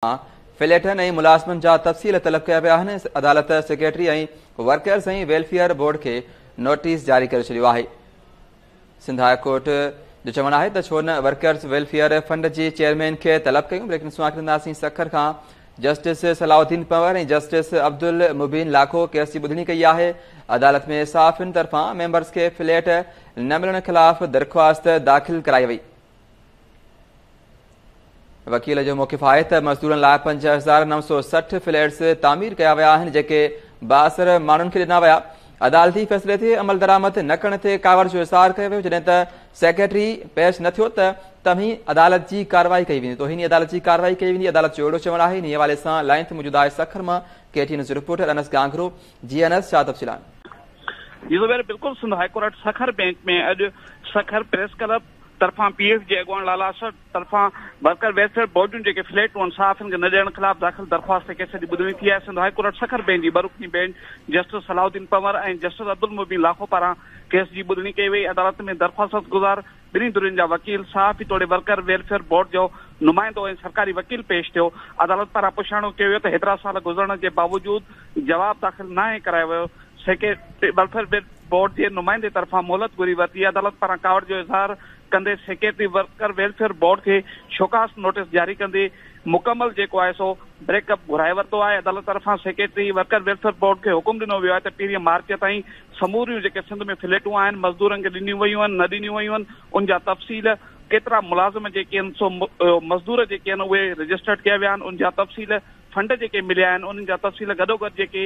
फिलेटन ऐं मुलाज़िमनि जा तफ़सील तलब कया विया आहिनि। अदालत सेक्रेटरी ऐं वर्कर्स ऐं वेलफेयर बोर्ड खे नोटिस जारी करे छॾियो आहे। सिंध हाई कोर्ट जो चवणु आहे त छो न वर्कर्स वेलफेयर फंड जी चेयरमैन खे तलब कयूं, लेकिन सुञाणींदासीं सखर खां जस्टिस सलाउद्दीन पंवर ऐं जस्टिस अब्दुल मुबीन लाखो केस जी ॿुधणी कई आहे। अदालत में साफ़िन तरफ़ां मेंबर्स खे फ्लैट न मिलण ख़िलाफ़ दरख़्वास्त दाख़िल कराई वई। वकील जो मौक़िफ़ आहे त मज़दूरनि लाइ 5,960 फ्लैट्स तामीर कया विया आहिनि, जेके 62 माण्हुनि खे ॾिना विया। अदालती फ़ैसिले ते अमल दरामद न करण ते कावड़ जो इज़हार कयो वियो, जॾहिं त सेक्रेटरी पेश न थियो त तव्हीं अदालत जी कार्रवाई कई वेंदी। तोहिनी अदालत जी कार्रवाई कई वेंदी। अदालत जो अहिड़ो चवणु आहे। इन हवाले सां लाइन ते मौजूदु आहे सखर मां KTN news reporter Anas Gangro. जी अनस, छा तफ़सील आहिनि? जी ज़ुबैर, बिल्कुल सिंध हाईकोर्ट सखर बैंक में अॼु सखर प्रेस क्लब तरफां PF जे अॻुवान लाला असद तरफां वर्कर वेलफेयर बोर्ड जेके फ्लैटूं आहिनि साफ़िन खे न ॾियण ख़िलाफ़ दाख़िल दरख़्वास्त केस जी ॿुधणी थी आहे। सिंध हाईकोर्ट सखर बैंक जी बरुखनी बेंच जस्टिस सलाउद्दीन पंवर ऐं जस्टिस अब्दुल मुबीन लाखो पारां केस जी ॿुधणी कई वई। अदालत में दरख़्वास्त गुज़ार ॿिन्ही धुरियुनि जा वकील, साफ़ तौर वर्कर वेलफेयर बोर्ड जो नुमाइंदो ऐं सरकारी वकील पेश थियो। अदालत पारां पुछाणो कयो वियो त हेतिरा साल गुज़रण जे बावजूदि जवाब दाख़िल न आहे करायो वियो। सेक्रेटरी वेलफेयर बोर्ड जे नुमाइंदे तरफ़ां मोहलत घुरी वरिती। अदालत पारां कावड़ जो इज़हार कंदे सेक्रेटरी वर्कर वेलफेयर बोर्ड खे शोकास नोटिस जारी कंदे मुकमल जेको आहे सो ब्रेकअप घुराए वरितो आहे। अदालत तरफ़ां सेक्रेटरी वर्कर वेलफेयर बोर्ड खे हुकुम ॾिनो वियो आहे त 1 मार्च ताईं समूरियूं जेके सिंध में फ्लैटूं आहिनि मज़दूरनि खे ॾिनियूं वयूं आहिनि, न ॾिनियूं वयूं आहिनि, उन जा तफ़सील केतिरा मुलाज़िम जेके आहिनि सो मज़दूर जेके आहिनि उहे रजिस्टर्ड कया विया आहिनि, उन जा तफ़सील फंड जेके मिलिया आहिनि उन्हनि जा तफ़सील गॾोगॾु जेके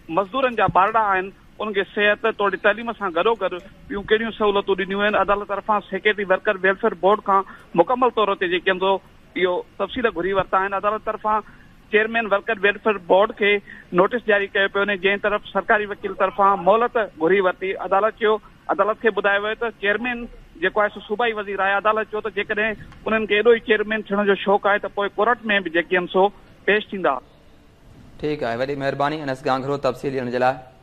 मज़दूरनि जा बारड़ा आहिनि उनखे सिहत तौर तइलीम सां गॾोगॾु ॿियूं कहिड़ियूं सहूलियतूं ॾिनियूं आहिनि। अदालत तरफ़ां सेक्रेटरी वर्कर वेलफेयर बोर्ड खां मुकमल तौर ते जेके आहिनि इहो तफ़सील घुरी वरिता आहिनि। अदालत तरफ़ां चेयरमैन वर्कर वेलफेयर बोर्ड खे नोटिस जारी कयो पियो वञे, जंहिं तरफ़ सरकारी वकील तरफ़ां मोहलत घुरी वरिती। अदालत खे ॿुधायो वियो त चेयरमैन जेको आहे सो सूबाई वज़ीर आहे। अदालत चयो त जेकॾहिं उन्हनि खे एॾो ई चेयरमैन थियण जो शौक़ु आहे त पोइ कोर्ट में बि जेके आहिनि सो पेश थींदा। ठीकु आहे, वॾी महिरबानी अनस गांगरो तफ़सील ॾियण जे लाइ।